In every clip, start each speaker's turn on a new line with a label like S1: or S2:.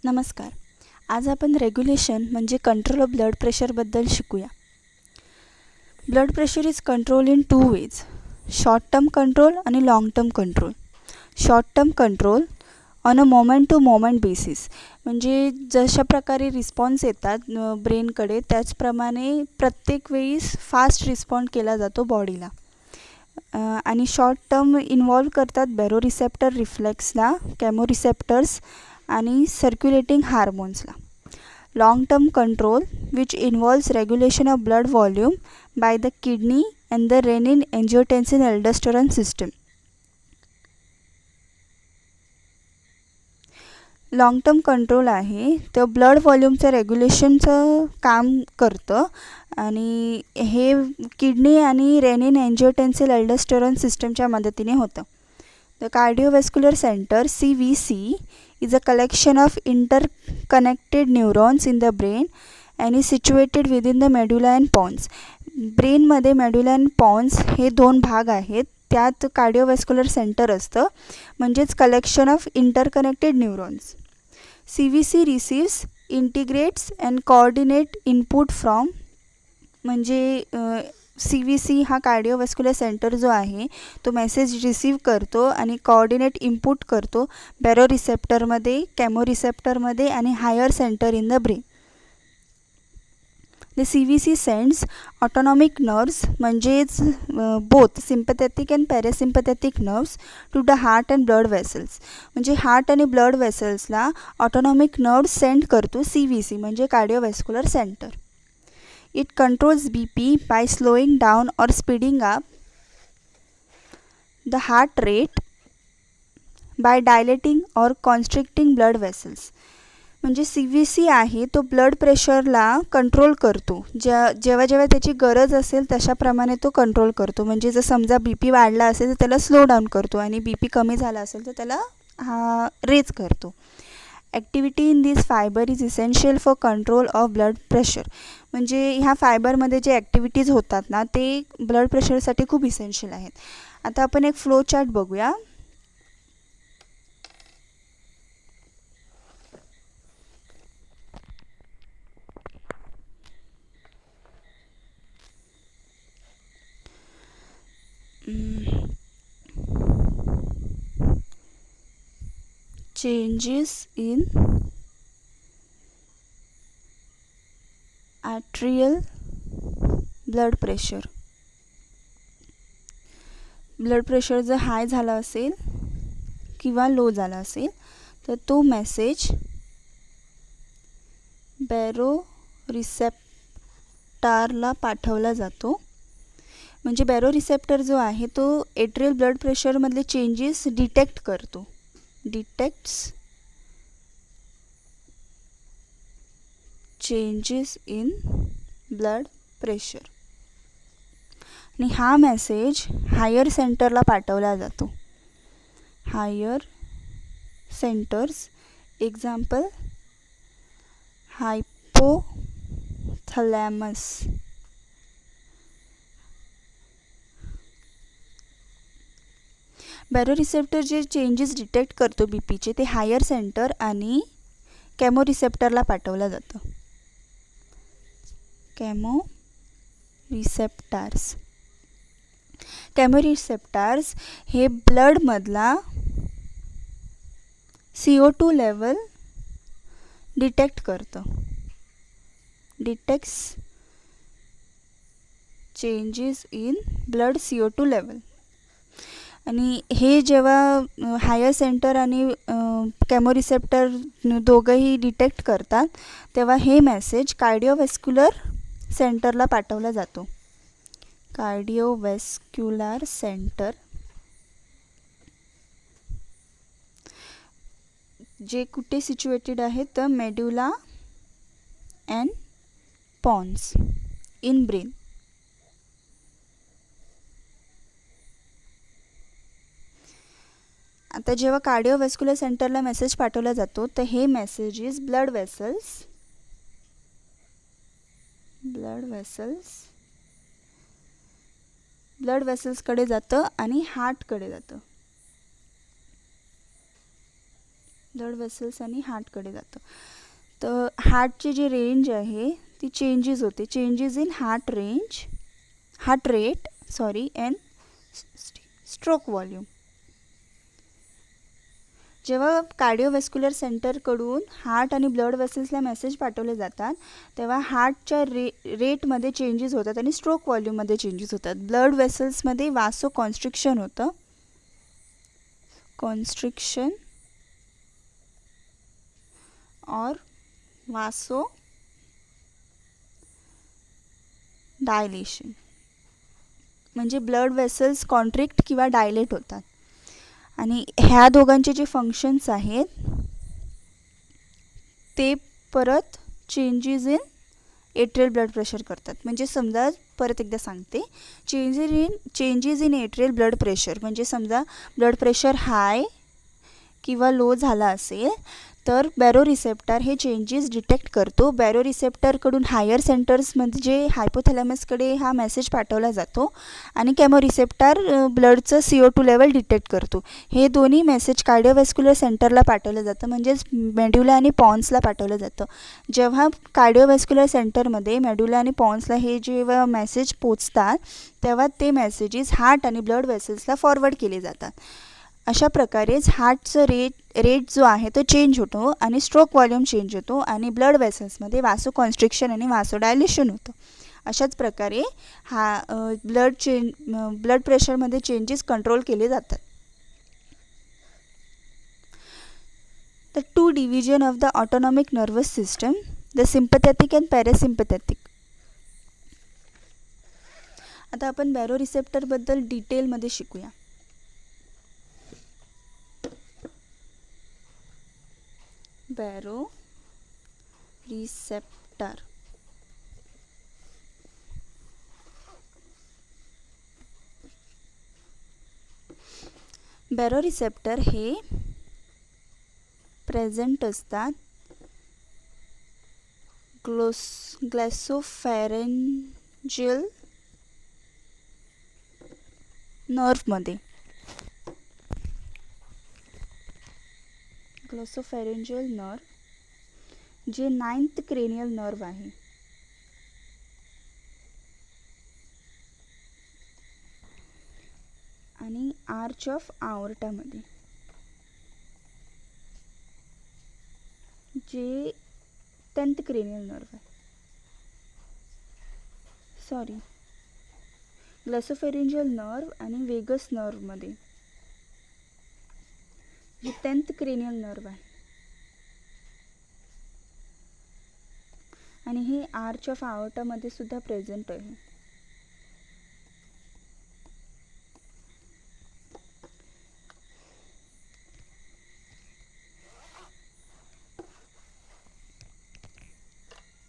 S1: नमस्कार. आज आपण रेग्युलेशन म्हणजे कंट्रोल ऑफ ब्लड प्रेशरबद्दल शिकूया. Blood pressure is control in 2 ways, short term control आणि long term control. Short term control on a moment to moment basis, म्हणजे जशा प्रकारे रिस्पॉन्स येतात ब्रेनकडे त्याचप्रमाणे प्रत्येक वेळीस फास्ट रिस्पॉन्ड केला जातो बॉडीला. आणि शॉर्ट टर्म इन्व्हॉल्व करतात बॅरोरिसेप्टर रिफ्लेक्सला, केमोरिसेप्टर्स आणि सर्क्युलेटिंग हार्मोन्सला. Long term control which involves regulation of blood volume by the kidney and the renin angiotensin aldosterone system. Long term control आहे तर ब्लड व्हॉल्यूमचं रेग्युलेशनचं काम करतं आणि हे किडनी आणि रेनिन एन्जिओटेन्सिन अल्डोस्टेरॉन सिस्टमच्या मदतीने होतं. The cardiovascular center CVC is a collection of interconnected neurons in the brain and is situated within the medulla and pons. ब्रेनमध्ये मेड्युला आणि पॉन्स हे 2 भाग आहेत. त्यात कार्डिओवॅस्क्युलर सेंटर असतं, म्हणजेच collection of interconnected neurons. CVC receives, integrates and coordinate input from, म्हणजे CVC हा cardiovascular centre जो आहे तो मेसेज रिसीव्ह करतो आणि कोऑर्डिनेट इनपुट करतो बॅरोरिसेप्टरमध्ये, केमोरिसेप्टरमध्ये आणि higher centre in the brain. The CVC sends autonomic nerves, म्हणजेच both sympathetic and parasympathetic nerves to the heart and blood vessels, म्हणजे हार्ट आणि ब्लड वेसल्सला ऑटोनॉमिक नर्व्स सेंड करतो CVC, म्हणजे cardiovascular centre. It controls BP by slowing down or speeding up the heart rate by dilating or constricting blood vessels. म्हणजे CVC आहे तो blood प्रेशरला control करतो. जेव्हा जेव्हा त्याची गरज असेल तशाप्रमाणे तो कंट्रोल करतो. म्हणजे जर समजा BP वाढला असेल तर त्याला स्लो डाऊन करतो आणि BP कमी झाला असेल तर त्याला रेज करतो. Activity in this fibre is essential for control of blood pressure, म्हणजे ह्या फायबरमध्ये जे ॲक्टिव्हिटीज होतात ना ते ब्लड प्रेशरसाठी खूप इसेन्शियल आहेत. आता आपण एक फ्लो चार्ट बघूया. Changes in arterial blood pressure. Blood pressure जर हाय झाला असेल किंवा लो झाला असेल तर तो मेसेज बॅरोरिसेप्टरला पाठवला जातो. म्हणजे बॅरोरिसेप्टर जो आहे तो एट्रियल ब्लड प्रेशरमधले चेंजेस डिटेक्ट करतो. Detects changes in blood pressure आणि हा मेसेज हायर सेंटरला पाठवला जातो. Higher centres, example hypothalamus. Baroreceptor जे चेंजेस डिटेक्ट करतो BPचे ते हायर सेंटर आणि केमोरिसेप्टरला पाठवलं जातं. केमोरिसेप्टर्स हे ब्लडमधला CO2 लेवल डिटेक्ट करतं. Detects changes in blood CO2 level. आणि हे जेव्हा हायर सेंटर आणि केमोरिसेप्टर दोघंही डिटेक्ट करतात तेव्हा हे मेसेज कार्डिओवॅस्क्युलर सेंटरला पाठवला जातो. कार्डिओवॅस्क्युलर सेंटर, जे कुठे सिच्युएटेड आहे तर मेड्युला अँड पॉन्स इन ब्रेन. आता जेव्हा कार्डिओवॅस्क्युलर सेंटरला मेसेज पाठवला जातो तर हे मेसेजेस ब्लड वेसल्सकडे जातं आणि हार्टकडे जातं. ब्लड वेसल्स आणि हार्टकडे जातं. तर हार्टची जी रेंज आहे ती चेंजेस होते, changes in heart rate and stroke volume. जेव्हा कार्डिओव्हॅस्क्युलर सेंटरकडून हार्ट आणि ब्लड वेसल्सला मेसेज पाठवले जातात तेव्हा हार्टच्या रेटमध्ये चेंजेस होतात आणि स्ट्रोक व्हॉल्यूममध्ये चेंजेस होतात. ब्लड वेसल्समध्ये वासो कॉन्स्ट्रिक्शन होतं, कॉन्स्ट्रिक्शन और वासो डायलेशन, म्हणजे ब्लड वेसल्स कॉन्ट्रिक्ट किंवा डायलेट होतात. आणि ह्या दोघांचे जे फंक्शन्स आहेत ते परत changes in atrial blood pressure करतात. म्हणजे समजा परत एकदा सांगते, changes in atrial blood pressure म्हणजे समजा ब्लड प्रेशर हाय किंवा लो झाला असेल तर बॅरोरिसेप्टर हे चेंजेस डिटेक्ट करतो. बॅरोरिसेप्टरकडून हायर सेंटर्समध्ये जे हायपोथॅलॅमसकडे हा मेसेज पाठवला जातो आणि कॅमोरिसेप्टर ब्लडचं CO2 लेवल डिटेक्ट करतो. हे दोन्ही मेसेज कार्डिओव्हॅस्क्युलर सेंटरला पाठवलं जातं, म्हणजेच मेड्युला आणि पॉन्सला पाठवलं जातं. जेव्हा कार्डिओव्हॅस्क्युलर सेंटरमध्ये मेड्युला आणि पॉन्सला हे जेव्हा मेसेज पोचतात तेव्हा ते मेसेजेस हार्ट आणि ब्लड वेसल्सला फॉरवर्ड केले जातात. अशा प्रकारेच हार्टचं रेट जो आहे तो चेंज होतो आणि स्ट्रोक व्हॉल्यूम चेंज होतो आणि ब्लड वेसल्समध्ये वासो कॉन्स्ट्रिक्शन आणि वासो डायलेशन होतं. अशाच प्रकारे ब्लड प्रेशरमध्ये चेंजेस कंट्रोल केले जातात. The two division of the autonomic nervous system, the sympathetic and parasympathetic. आता आपण बॅरोरिसेप्टरबद्दल डिटेलमध्ये शिकूया. बॅरोरिसेप्टर बॅरोरिसेप्टर हे प्रेझेंट असतात ग्लॉसोफॅरेंजियल नर्वमध्ये. ग्लॉसोफॅरेंजियल नर्व जे 9th क्रेनियल नर्व आहे. आणि आर्च ऑफ आवर्टामध्ये जे 10th क्रेनियल नर्व आहे. ग्लॉसोफॅरेंजियल नर्व आणि वेगस नर्वमध्ये जे 10th क्रेनियल नर्व आहे आणि हे आर्च ऑफ आवर्टामध्ये सुद्धा प्रेझेंट आहे.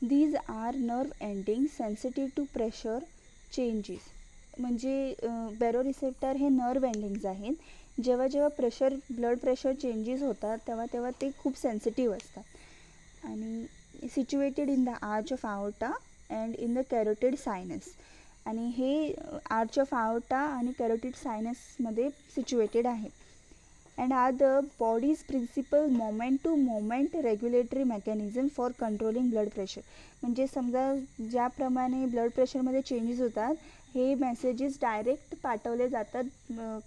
S1: These are nerve endings sensitive to pressure changes. म्हणजे बॅरोरिसेप्टर हे नर्व एंडिंग्ज आहेत. जेव्हा जेव्हा ब्लड प्रेशर चेंजेस होतात तेव्हा ते खूप सेन्सिटिव्ह असतात आणि situated in the arch of aorta and in the carotid sinus. आणि हे आर्च ऑफ आवर्टा आणि कॅरोटिड सायनसमध्ये सिच्युएटेड आहे. and are the body's principal moment to moment regulatory mechanism for controlling blood pressure. म्हणजे समजा ज्याप्रमाणे blood प्रेशरमध्ये changes होतात हे messages direct पाठवले जातात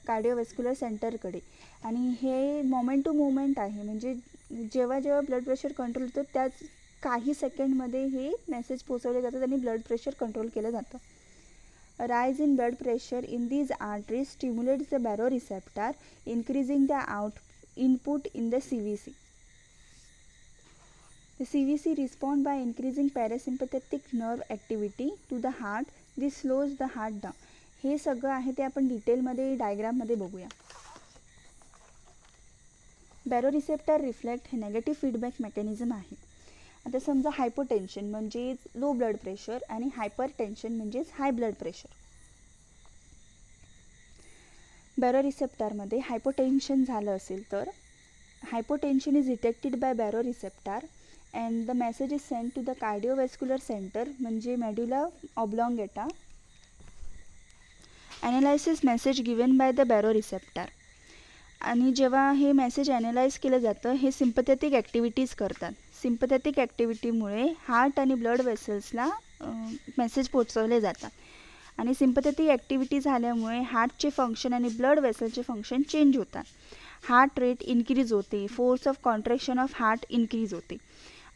S1: कार्डिओव्हॅस्क्युलर सेंटरकडे आणि हे मोमेंट टू मोमेंट आहे. म्हणजे जेव्हा जेव्हा ब्लड प्रेशर कंट्रोल होतं त्याच काही सेकंडमध्ये हे मेसेज पोचवले जातात आणि ब्लड प्रेशर कंट्रोल केलं जातं. A rise in blood pressure in these arteries stimulates the baroreceptor, increasing the input in the CVC. The CVC responds by increasing parasympathetic nerve activity to the heart. This slows the heart down. हे सगळं आहे ते आपण डिटेलमध्ये डायग्राममध्ये बघूया. Baroreceptor reflect हे negative feedback mechanism आहे. आता समजा हायपोटेन्शन म्हणजेच लो ब्लड प्रेशर आणि हायपर टेन्शन म्हणजेच हाय ब्लड प्रेशर. बॅरोरिसेप्टरमध्ये हायपोटेन्शन झालं असेल तर hypotension is detected by baroreceptor and the message is send to the cardiovascular centre म्हणजे medulla oblongata. Analysis message given by the baroreceptor आणि जेव्हा हे मेसेज ॲनालाइज केलं जातं हे सिम्पथेटिक ॲक्टिव्हिटीज करतात. सिम्पथेटिक ॲक्टिव्हिटीमुळे हार्ट आणि ब्लड वेसल्सला मेसेज पोचवले जातात आणि सिम्पथेटिक ॲक्टिव्हिटी झाल्यामुळे हार्टचे फंक्शन आणि ब्लड वेसलचे फंक्शन चेंज होतात. हार्ट रेट इन्क्रीज होते, force of contraction of heart increase होते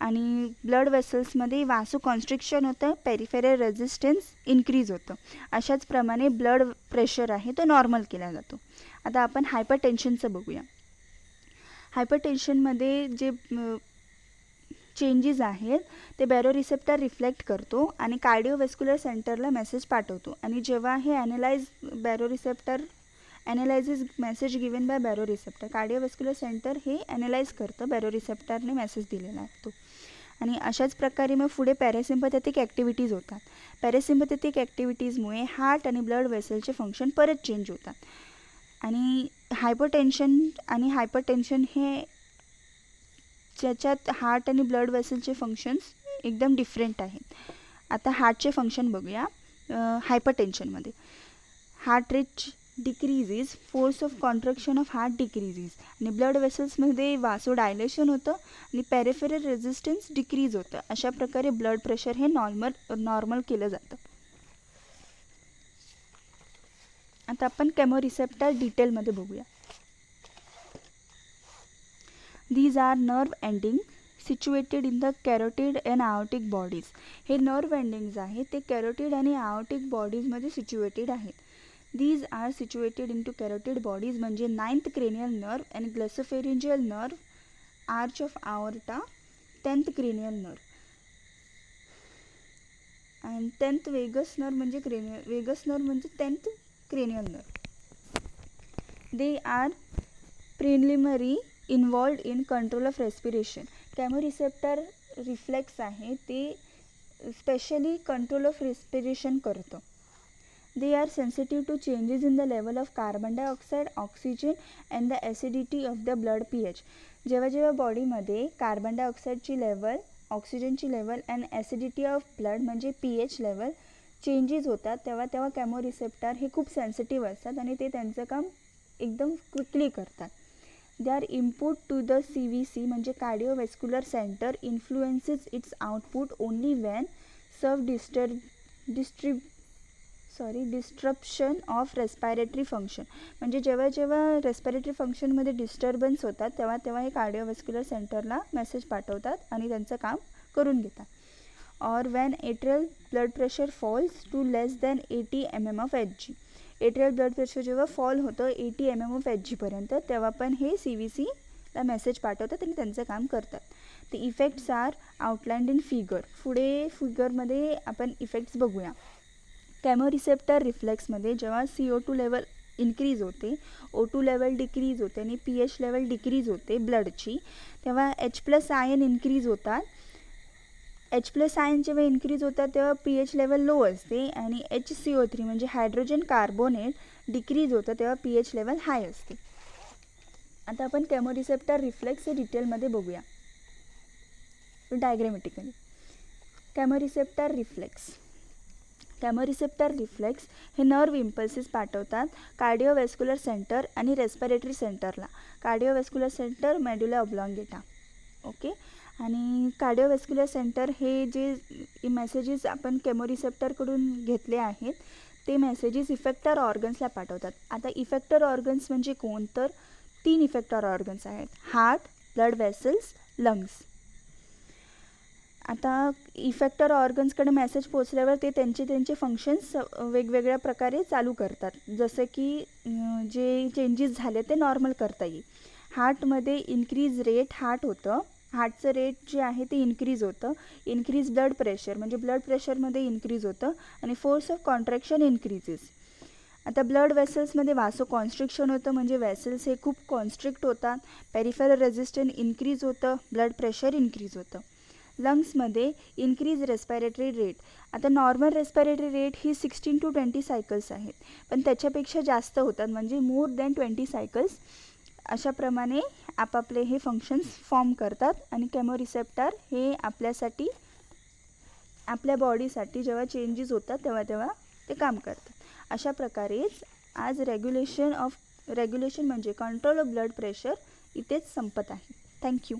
S1: आणि ब्लड वेसल्समध्ये वासो कॉन्स्ट्रिक्शन होतं, पेरिफेरल रेझिस्टन्स इन्क्रीज होतं. अशाच प्रमाणे ब्लड प्रेशर आहे तो नॉर्मल केला जातो. आता आपण हायपरटेन्शनचं बघूया. हायपरटेन्शनमध्ये जे चेंजेस आहेत ते बॅरोरिसेप्टर रिफ्लेक्ट करतो आणि कार्डिओव्हेस्क्युलर सेंटरला मेसेज पाठवतो आणि जेव्हा हे बॅरोरिसेप्टर ॲनालायझिस मेसेज गिवन बाय बॅरोरिसेप्टर, कार्डिओव्हेस्क्युलर सेंटर हे ॲनालाइज करतं बॅरोरिसेप्टरने मेसेज दिलेला आहे तो. आणि अशाच प्रकारे मग पुढे पॅरासिम्पथेटिक ॲक्टिव्हिटीज होतात. पॅरासिम्पथेटिक ॲक्टिव्हिटीजमुळे हार्ट आणि ब्लड वेसलचे फंक्शन परत चेंज होतात आणि हायपरटेन्शन हे ज्याच्यात हार्ट आणि ब्लड वेसलचे फंक्शन्स एकदम डिफरंट आहेत. आता हार्टचे फंक्शन बघूया. हायपरटेन्शनमध्ये heart rate decreases, force of contraction of heart decreases आणि ब्लड वेसल्समध्ये वासो डायलेशन होतं आणि पेरिफेरल रेझिस्टन्स डिक्रीज होतं. अशा प्रकारे ब्लड प्रेशर हे नॉर्मल केलं जातं. आता आपण केमोरिसेप्टर डिटेलमध्ये बघूया. These are nerve ending situated in the carotid and aortic bodies. हे nerve endings आहेत ते कॅरोटिड आणि aortic बॉडीजमध्ये सिच्युएटेड आहेत. These are situated into carotid bodies म्हणजे 9th cranial nerve and glossopharyngeal nerve, arch of aorta, 10th cranial nerve and 10th vagus nerve म्हणजे vagus nerve म्हणजे 10th cranial nerve. They are preliminary involved in control of respiration. Chemoreceptor reflex आहे ते specially control of respiration करतं. They are sensitive to changes in the level of carbon dioxide, oxygen and the acidity of the blood pH. जेव्हा बॉडीमध्ये carbon डायऑक्साईडची level, ऑक्सिजनची level and acidity of blood म्हणजे pH level changes होतात तेव्हा chemoreceptor हे खूप सेन्सिटिव्ह असतात आणि ते त्यांचं काम एकदम क्विकली करतात. Their input to the CVC म्हणजे cardiovascular center influences its output only when disruption of respiratory function. म्हणजे जेव्हा रेस्पिरेटरी फंक्शनमध्ये डिस्टर्बन्स होतात तेव्हा हे कार्डिओव्हेस्क्युलर सेंटरला मेसेज पाठवतात आणि त्यांचं काम करून घेतात. और when atrial blood pressure falls to less than 80 mm of Hg. Atrial blood pressure जेव्हा फॉल होतं 80 mm of Hg पर्यंत तेव्हा पण हे CVCला मेसेज पाठवतात आणि त्यांचं काम करतात. ते इफेक्ट्स आर आउटलाइन्ड इन फिगर. पुढे फिगरमध्ये आपण इफेक्ट्स बघूया. केमोरिसेप्टर रिफ्लेक्समध्ये जेव्हा CO2 लेवल इन्क्रीज होते, O2 लेवल डिक्रीज होते आणि pH लेवल डिक्रीज होते ब्लडची तेव्हा H+ आयन इन्क्रीज होतात. H+ आयन जेव्हा इन्क्रीज होतात तेव्हा pH लेवल लो असते आणि HCO3 म्हणजे हायड्रोजन कार्बोनेट डिक्रीज होतं तेव्हा pH लेवल हाय असते. आता आपण केमोरिसेप्टर रिफ्लेक्स हे डिटेलमध्ये बघूया डायग्रॅमेटिकली. केमोरिसेप्टर रिफ्लेक्स हे नर्व इम्पल्सेस पाठवतात कार्डिओव्हेस्क्युलर सेंटर आणि रेस्पिरेटरी सेंटरला. कार्डिओव्हेस्क्युलर सेंटर मेड्युला ऑब्लॉंगेटा. ओके. आणि कार्डिओव्हेस्क्युलर सेंटर हे जे मेसेजेस आपण केमोरिसेप्टरकडून घेतले आहेत ते मेसेजेस इफेक्टर ऑर्गन्सला पाठवतात. आता इफेक्टर ऑर्गन्स म्हणजे कोण तर 3 इफेक्टर ऑर्गन्स आहेत, हार्ट, ब्लड वेसल्स, लंग्स. आता इफेक्टर ऑर्गन्सकडे मेसेज पोचल्यावर ते त्यांचे फंक्शन्स वेगवेगळ्या प्रकारे चालू करतात. जसं की जे चेंजेस झाले ते नॉर्मल करता येईल. हार्टमध्ये इन्क्रीज रेट होतं, हार्टचं रेट जे आहे ते इन्क्रीज होतं. इन्क्रीज ब्लड प्रेशर म्हणजे ब्लड प्रेशरमध्ये इन्क्रीज होतं आणि फोर्स ऑफ कॉन्ट्रॅक्शन इन्क्रीजेस. आता ब्लड वेसल्समध्ये वासो कॉन्स्ट्रिक्शन होतं म्हणजे वेसल्स हे खूप कॉन्स्ट्रिक्ट होतात. पेरिफेरल रेझिस्टन्स इन्क्रीज होतं, ब्लड प्रेशर इन्क्रीज होतं. लंग्समध्ये इन्क्रीज रेस्पिरेटरी रेट. आता normal respiratory rate he 16 to 20 cycles आहेत पण त्याच्यापेक्षा जास्त होतात म्हणजे मोर दॅन 20 सायकल्स. अशाप्रमाणे आपापले हे फंक्शन्स फॉर्म करतात आणि केमोरिसेप्टर हे आपल्यासाठी आपल्या बॉडीसाठी जेव्हा चेंजेस होतात तेव्हा ते काम करतात. अशा प्रकारेच आज रेग्युलेशन ऑफ रेग्युलेशन म्हणजे कंट्रोल ऑफ ब्लड प्रेशर इथेच संपत आहे. थँक्यू.